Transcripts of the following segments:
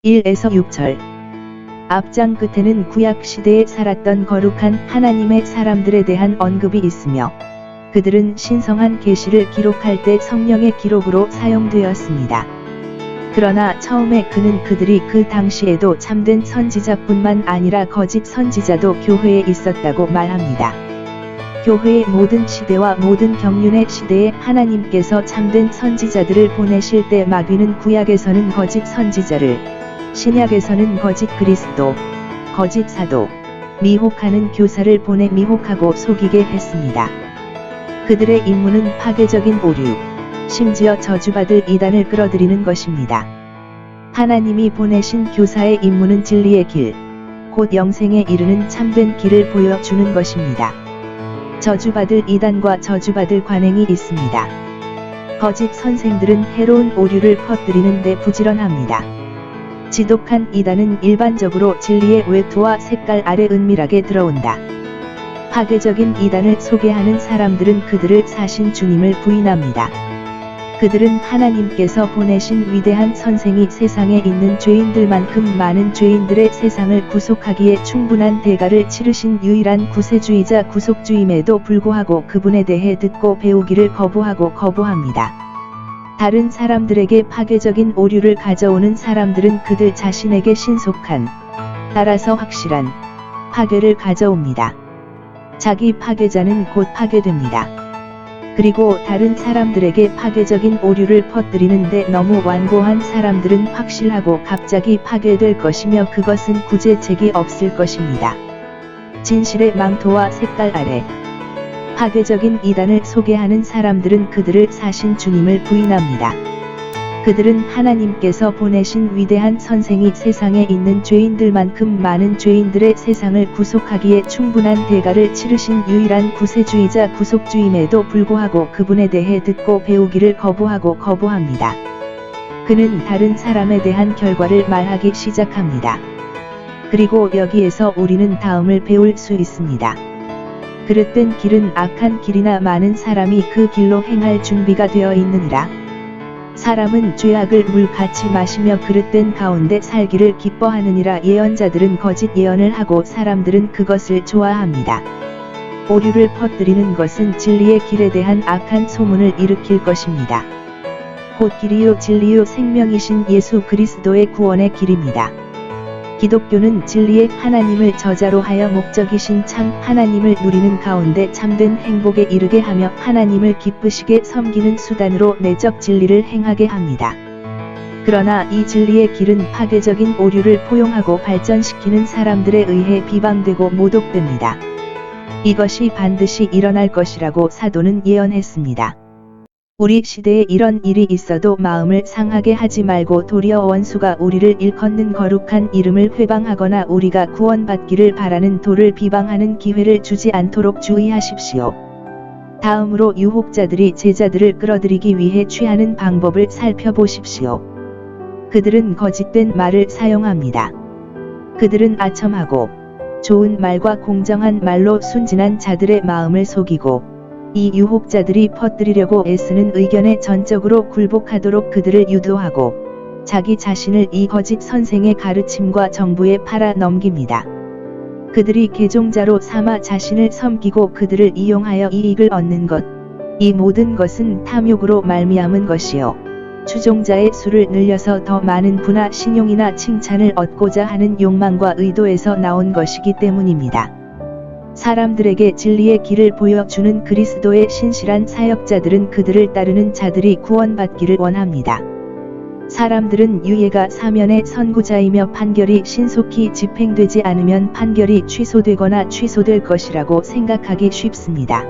1에서 6절. 앞장 끝에는 구약 시대에 살았던 거룩한 하나님의 사람들에 대한 언급이 있으며 그들은 신성한 계시를 기록할 때 성령의 기록으로 사용되었습니다. 그러나 처음에 그는 그들이 그 당시에도 참된 선지자뿐만 아니라 거짓 선지자도 교회에 있었다고 말합니다. 교회의 모든 시대와 모든 경륜의 시대에 하나님께서 참된 선지자들을 보내실 때 마귀는 구약에서는 거짓 선지자를, 신약에서는 거짓 그리스도, 거짓 사도, 미혹하는 교사를 보내 미혹하고 속이게 했습니다. 그들의 임무는 파괴적인 오류, 심지어 저주받을 이단을 끌어들이는 것입니다. 하나님이 보내신 교사의 임무는 진리의 길, 곧 영생에 이르는 참된 길을 보여주는 것입니다. 저주받을 이단과 저주받을 관행이 있습니다. 거짓 선생들은 해로운 오류를 퍼뜨리는 데 부지런합니다. 지독한 이단은 일반적으로 진리의 외투와 색깔 아래 은밀하게 들어온다. 파괴적인 이단을 소개하는 사람들은 그들을 사신 주님을 부인합니다. 그들은 하나님께서 보내신 위대한 선생이 세상에 있는 죄인들만큼 많은 죄인들의 세상을 구속하기에 충분한 대가를 치르신 유일한 구세주이자 구속주임에도 불구하고 그분에 대해 듣고 배우기를 거부합니다. 다른 사람들에게 파괴적인 오류를 가져오는 사람들은 그들 자신에게 신속한, 따라서 확실한 파괴를 가져옵니다. 자기 파괴자는 곧 파괴됩니다. 그리고 다른 사람들에게 파괴적인 오류를 퍼뜨리는데 너무 완고한 사람들은 확실하고 갑자기 파괴될 것이며 그것은 구제책이 없을 것입니다. 진실의 망토와 색깔 아래 파괴적인 이단을 소개하는 사람들은 그들을 사신 주님을 부인합니다. 그들은 하나님께서 보내신 위대한 선생이 세상에 있는 죄인들만큼 많은 죄인들의 세상을 구속하기에 충분한 대가를 치르신 유일한 구세주이자 구속주임에도 불구하고 그분에 대해 듣고 배우기를 거부합니다. 그는 다른 사람에 대한 결과를 말하기 시작합니다. 그리고 여기에서 우리는 다음을 배울 수 있습니다. 그릇된 길은 악한 길이나 많은 사람이 그 길로 행할 준비가 되어 있느니라. 사람은 죄악을 물같이 마시며 그릇된 가운데 살기를 기뻐하느니라. 예언자들은 거짓 예언을 하고 사람들은 그것을 좋아합니다. 오류를 퍼뜨리는 것은 진리의 길에 대한 악한 소문을 일으킬 것입니다. 곧 길이요 진리요 생명이신 예수 그리스도의 구원의 길입니다. 기독교는 진리의 하나님을 저자로 하여 목적이신 참 하나님을 누리는 가운데 참된 행복에 이르게 하며 하나님을 기쁘시게 섬기는 수단으로 내적 진리를 행하게 합니다. 그러나 이 진리의 길은 파괴적인 오류를 포용하고 발전시키는 사람들에 의해 비방되고 모독됩니다. 이것이 반드시 일어날 것이라고 사도는 예언했습니다. 우리 시대에 이런 일이 있어도 마음을 상하게 하지 말고 도리어 원수가 우리를 일컫는 거룩한 이름을 회방하거나 우리가 구원받기를 바라는 도를 비방하는 기회를 주지 않도록 주의하십시오. 다음으로 유혹자들이 제자들을 끌어들이기 위해 취하는 방법을 살펴보십시오. 그들은 거짓된 말을 사용합니다. 그들은 아첨하고 좋은 말과 공정한 말로 순진한 자들의 마음을 속이고 이 유혹자들이 퍼뜨리려고 애쓰는 의견에 전적으로 굴복하도록 그들을 유도하고 자기 자신을 이 거짓 선생의 가르침과 정부에 팔아 넘깁니다. 그들이 개종자로 삼아 자신을 섬기고 그들을 이용하여 이익을 얻는 것, 이 모든 것은 탐욕으로 말미암은 것이요 추종자의 수를 늘려서 더 많은 부나 신용이나 칭찬을 얻고자 하는 욕망과 의도에서 나온 것이기 때문입니다. 사람들에게 진리의 길을 보여주는 그리스도의 신실한 사역자들은 그들을 따르는 자들이 구원받기를 원합니다. 사람들은 유예가 사면의 선고자이며 판결이 신속히 집행되지 않으면 판결이 취소되거나 취소될 것이라고 생각하기 쉽습니다.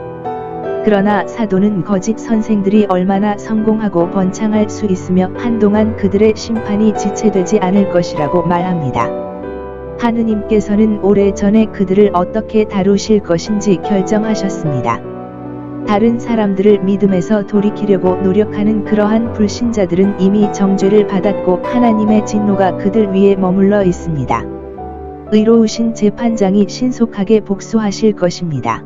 그러나 사도는 거짓 선생들이 얼마나 성공하고 번창할 수 있으며 한동안 그들의 심판이 지체되지 않을 것이라고 말합니다. 하느님께서는 오래전에 그들을 어떻게 다루실 것인지 결정하셨습니다. 다른 사람들을 믿음에서 돌이키려고 노력하는 그러한 불신자들은 이미 정죄를 받았고 하나님의 진노가 그들 위에 머물러 있습니다. 의로우신 재판장이 신속하게 복수하실 것입니다.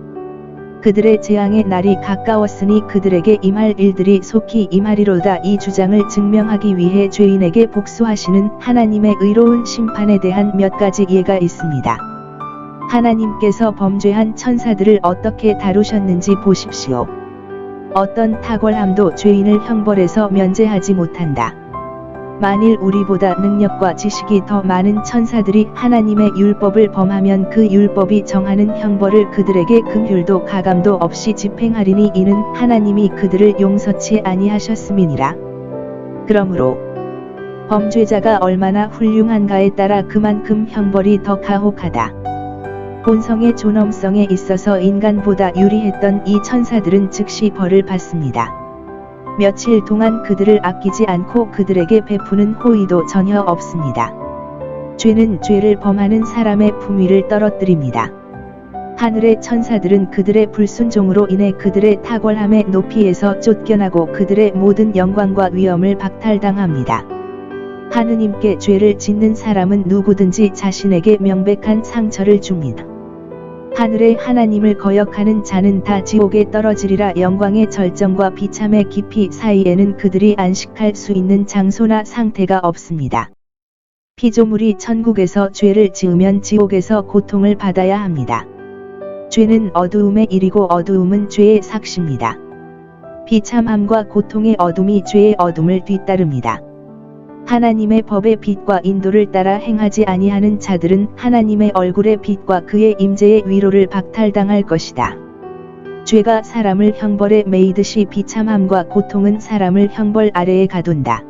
그들의 재앙의 날이 가까웠으니 그들에게 임할 일들이 속히 임하리로다. 이 주장을 증명하기 위해 죄인에게 복수하시는 하나님의 의로운 심판에 대한 몇 가지 예가 있습니다. 하나님께서 범죄한 천사들을 어떻게 다루셨는지 보십시오. 어떤 탁월함도 죄인을 형벌에서 면제하지 못한다. 만일 우리보다 능력과 지식이 더 많은 천사들이 하나님의 율법을 범하면 그 율법이 정하는 형벌을 그들에게 금휼도 가감도 없이 집행하리니 이는 하나님이 그들을 용서치 아니하셨음이니라. 그러므로 범죄자가 얼마나 훌륭한가에 따라 그만큼 형벌이 더 가혹하다. 본성의 존엄성에 있어서 인간보다 유리했던 이 천사들은 즉시 벌을 받습니다. 며칠 동안 그들을 아끼지 않고 그들에게 베푸는 호의도 전혀 없습니다. 죄는 죄를 범하는 사람의 품위를 떨어뜨립니다. 하늘의 천사들은 그들의 불순종으로 인해 그들의 탁월함의 높이에서 쫓겨나고 그들의 모든 영광과 위엄을 박탈당합니다. 하느님께 죄를 짓는 사람은 누구든지 자신에게 명백한 상처를 줍니다. 하늘의 하나님을 거역하는 자는 다 지옥에 떨어지리라. 영광의 절정과 비참의 깊이 사이에는 그들이 안식할 수 있는 장소나 상태가 없습니다. 피조물이 천국에서 죄를 지으면 지옥에서 고통을 받아야 합니다. 죄는 어두움의 일이고 어두움은 죄의 삭시입니다. 비참함과 고통의 어둠이 죄의 어둠을 뒤따릅니다. 하나님의 법의 빛과 인도를 따라 행하지 아니하는 자들은 하나님의 얼굴의 빛과 그의 임재의 위로를 박탈당할 것이다. 죄가 사람을 형벌에 매이듯이 비참함과 고통은 사람을 형벌 아래에 가둔다.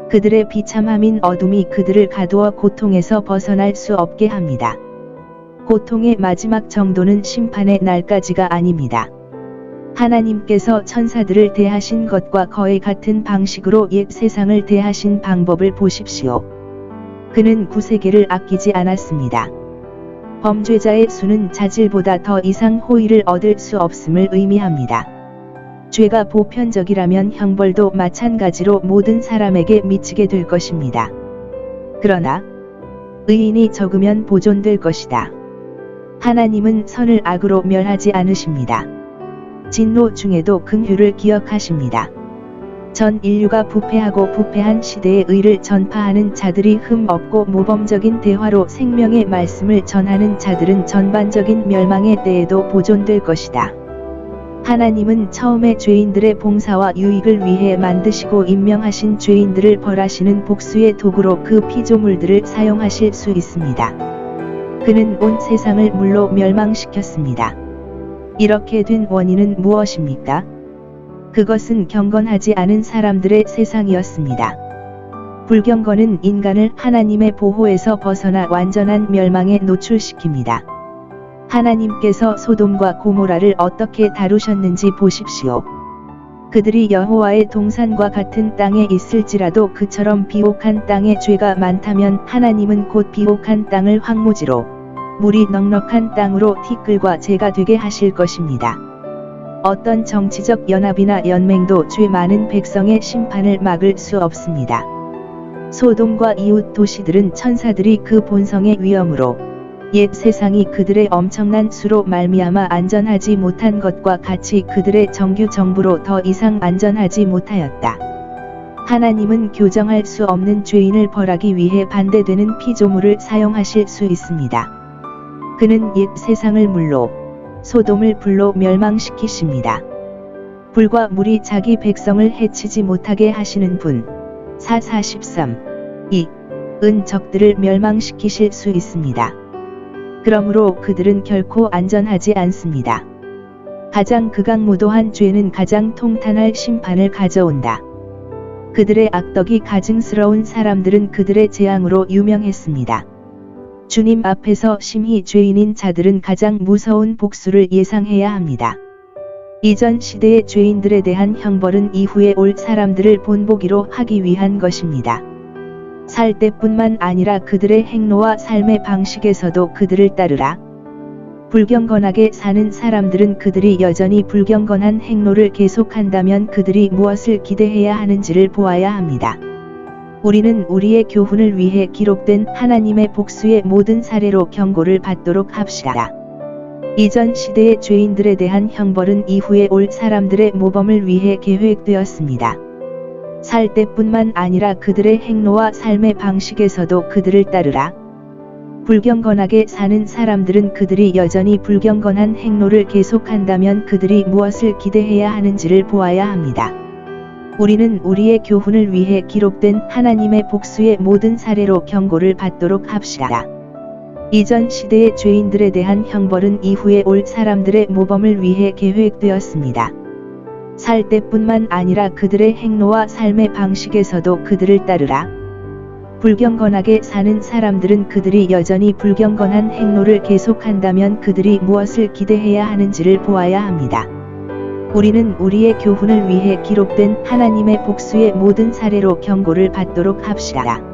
그들의 비참함인 어둠이 그들을 가두어 고통에서 벗어날 수 없게 합니다. 고통의 마지막 정도는 심판의 날까지가 아닙니다. 하나님께서 천사들을 대하신 것과 거의 같은 방식으로 옛 세상을 대하신 방법을 보십시오. 그는 구세계를 아끼지 않았습니다. 범죄자의 수는 자질보다 더 이상 호의를 얻을 수 없음을 의미합니다. 죄가 보편적이라면 형벌도 마찬가지로 모든 사람에게 미치게 될 것입니다. 그러나 의인이 적으면 보존될 것이다. 하나님은 선을 악으로 멸하지 않으십니다. 진노 중에도 긍휼을 기억하십니다. 전 인류가 부패하고 부패한 시대의 의를 전파하는 자들이 흠 없고 모범적인 대화로 생명의 말씀을 전하는 자들은 전반적인 멸망의 때에도 보존될 것이다. 하나님은 처음에 죄인들의 봉사와 유익을 위해 만드시고 임명하신 죄인들을 벌하시는 복수의 도구로 그 피조물들을 사용하실 수 있습니다. 그는 온 세상을 물로 멸망시켰습니다. 이렇게 된 원인은 무엇입니까? 그것은 경건하지 않은 사람들의 세상이었습니다. 불경건은 인간을 하나님의 보호에서 벗어나 완전한 멸망에 노출시킵니다. 하나님께서 소돔과 고모라를 어떻게 다루셨는지 보십시오. 그들이 여호와의 동산과 같은 땅에 있을지라도 그처럼 비옥한 땅에 죄가 많다면 하나님은 곧 비옥한 땅을 황무지로 물이 넉넉한 땅으로 티끌과 재가 되게 하실 것입니다. 어떤 정치적 연합이나 연맹도 죄 많은 백성의 심판을 막을 수 없습니다. 소돔과 이웃 도시들은 천사들이 그 본성의 위엄으로 옛 세상이 그들의 엄청난 수로 말미암아 안전하지 못한 것과 같이 그들의 정규 정부로 더 이상 안전하지 못하였다. 하나님은 교정할 수 없는 죄인을 벌하기 위해 반대되는 피조물을 사용하실 수 있습니다. 그는 옛 세상을 물로, 소돔을 불로 멸망시키십니다. 불과 물이 자기 백성을 해치지 못하게 하시는 분. 4:43. 은 적들을 멸망시키실 수 있습니다. 그러므로 그들은 결코 안전하지 않습니다. 가장 극악무도한 죄는 가장 통탄할 심판을 가져온다. 그들의 악덕이 가증스러운 사람들은 그들의 재앙으로 유명했습니다. 주님 앞에서 심히 죄인인 자들은 가장 무서운 복수를 예상해야 합니다. 이전 시대의 죄인들에 대한 형벌은 이후에 올 사람들을 본보기로 하기 위한 것입니다. 살 때뿐만 아니라 그들의 행로와 삶의 방식에서도 그들을 따르라. 불경건하게 사는 사람들은 그들이 여전히 불경건한 행로를 계속한다면 그들이 무엇을 기대해야 하는지를 보아야 합니다. 우리는 우리의 교훈을 위해 기록된 하나님의 복수의 모든 사례로 경고를 받도록 합시다. 이전 시대의 죄인들에 대한 형벌은 이후에 올 사람들의 모범을 위해 계획되었습니다. 살 때뿐만 아니라 그들의 행로와 삶의 방식에서도 그들을 따르라. 불경건하게 사는 사람들은 그들이 여전히 불경건한 행로를 계속한다면 그들이 무엇을 기대해야 하는지를 보아야 합니다. 우리는 우리의 교훈을 위해 기록된 하나님의 복수의 모든 사례로 경고를 받도록 합시다. 이전 시대의 죄인들에 대한 형벌은 이후에 올 사람들의 모범을 위해 계획되었습니다. 살 때뿐만 아니라 그들의 행로와 삶의 방식에서도 그들을 따르라. 불경건하게 사는 사람들은 그들이 여전히 불경건한 행로를 계속한다면 그들이 무엇을 기대해야 하는지를 보아야 합니다. 우리는 우리의 교훈을 위해 기록된 하나님의 복수의 모든 사례로 경고를 받도록 합시다.